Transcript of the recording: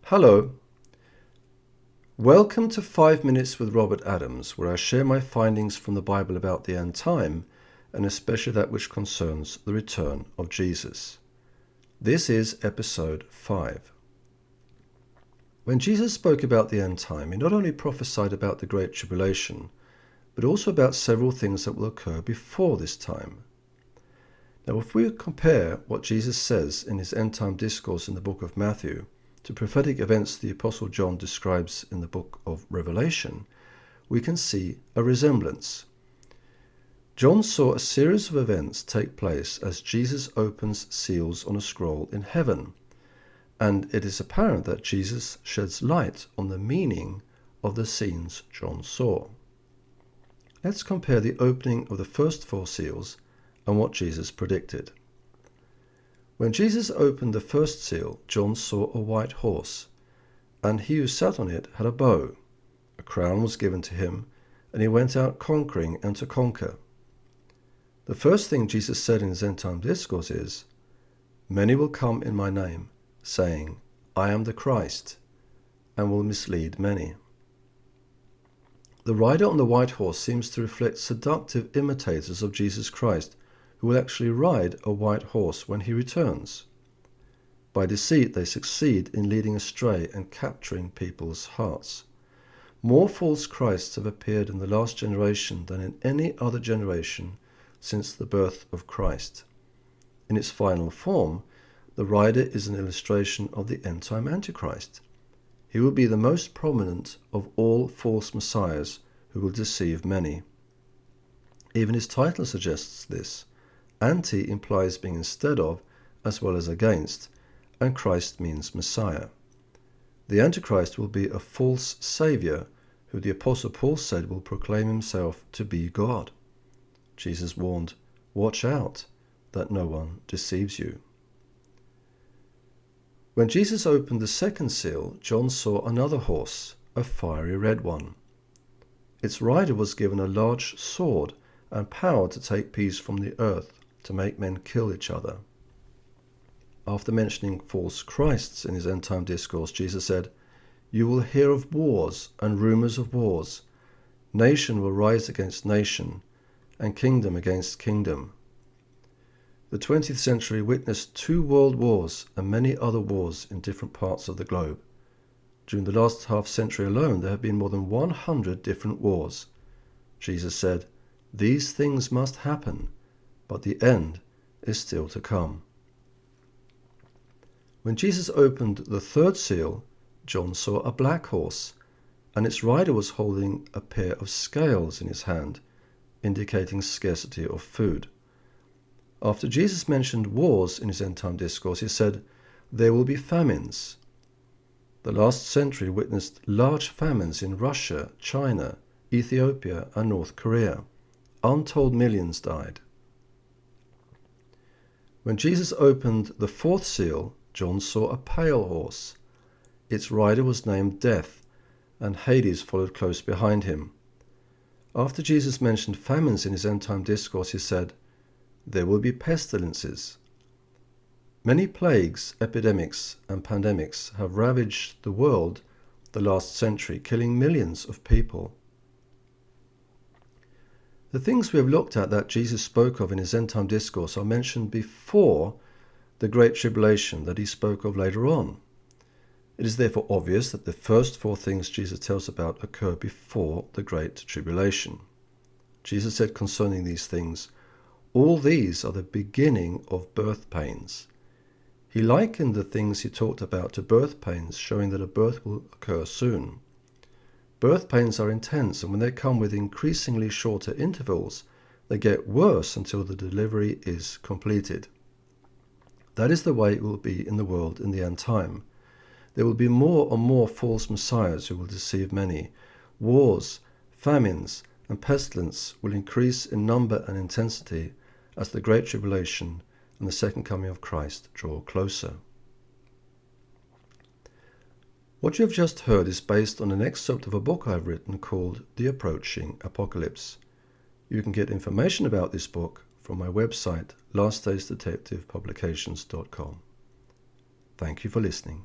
Hello. Welcome to 5 Minutes with Robert Adams, where I share my findings from the Bible about the end time, and especially that which concerns the return of Jesus. This is episode 5. When Jesus spoke about the end time, he not only prophesied about the Great Tribulation, but also about several things that will occur before this time. Now, if we compare what Jesus says in his end time discourse in the book of Matthew to prophetic events the Apostle John describes in the book of Revelation, we can see a resemblance. John saw a series of events take place as Jesus opens seals on a scroll in heaven, and it is apparent that Jesus sheds light on the meaning of the scenes John saw. Let's compare the opening of the first 4 seals and what Jesus predicted. When Jesus opened the first seal, John saw a white horse, and he who sat on it had a bow. A crown was given to him, and he went out conquering and to conquer. The first thing Jesus said in his end-time discourse is, "Many will come in my name, saying, 'I am the Christ,' and will mislead many." The rider on the white horse seems to reflect seductive imitators of Jesus Christ, who will actually ride a white horse when he returns. By deceit, they succeed in leading astray and capturing people's hearts. More false Christs have appeared in the last generation than in any other generation since the birth of Christ. In its final form, the rider is an illustration of the end-time Antichrist. He will be the most prominent of all false messiahs who will deceive many. Even his title suggests this. Anti implies being instead of, as well as against, and Christ means Messiah. The Antichrist will be a false Saviour, who the Apostle Paul said will proclaim himself to be God. Jesus warned, "Watch out that no one deceives you." When Jesus opened the second seal, John saw another horse, a fiery red one. Its rider was given a large sword and power to take peace from the earth, to make men kill each other. After mentioning false Christs in his end-time discourse, Jesus said, "You will hear of wars and rumors of wars. Nation will rise against nation, and kingdom against kingdom." The 20th century witnessed 2 world wars and many other wars in different parts of the globe. During the last half-century alone, there have been more than 100 different wars. Jesus said, "These things must happen, but the end is still to come." When Jesus opened the third seal, John saw a black horse, and its rider was holding a pair of scales in his hand, indicating scarcity of food. After Jesus mentioned wars in his end-time discourse, he said, "There will be famines." The last century witnessed large famines in Russia, China, Ethiopia, and North Korea. Untold millions died. When Jesus opened the 4th seal, John saw a pale horse. Its rider was named Death, and Hades followed close behind him. After Jesus mentioned famines in his end-time discourse, he said, "There will be pestilences." Many plagues, epidemics, and pandemics have ravaged the world the last century, killing millions of people. The things we have looked at that Jesus spoke of in his end-time discourse are mentioned before the Great Tribulation that he spoke of later on. It is therefore obvious that the first 4 things Jesus tells about occur before the Great Tribulation. Jesus said concerning these things, "All these are the beginning of birth pains." He likened the things he talked about to birth pains, showing that a birth will occur soon. Birth pains are intense, and when they come with increasingly shorter intervals, they get worse until the delivery is completed. That is the way it will be in the world in the end time. There will be more and more false messiahs who will deceive many. Wars, famines, and pestilence will increase in number and intensity as the Great Tribulation and the second coming of Christ draw closer. What you have just heard is based on an excerpt of a book I've written called The Approaching Apocalypse. You can get information about this book from my website, lastdaysdetectivepublications.com. Thank you for listening.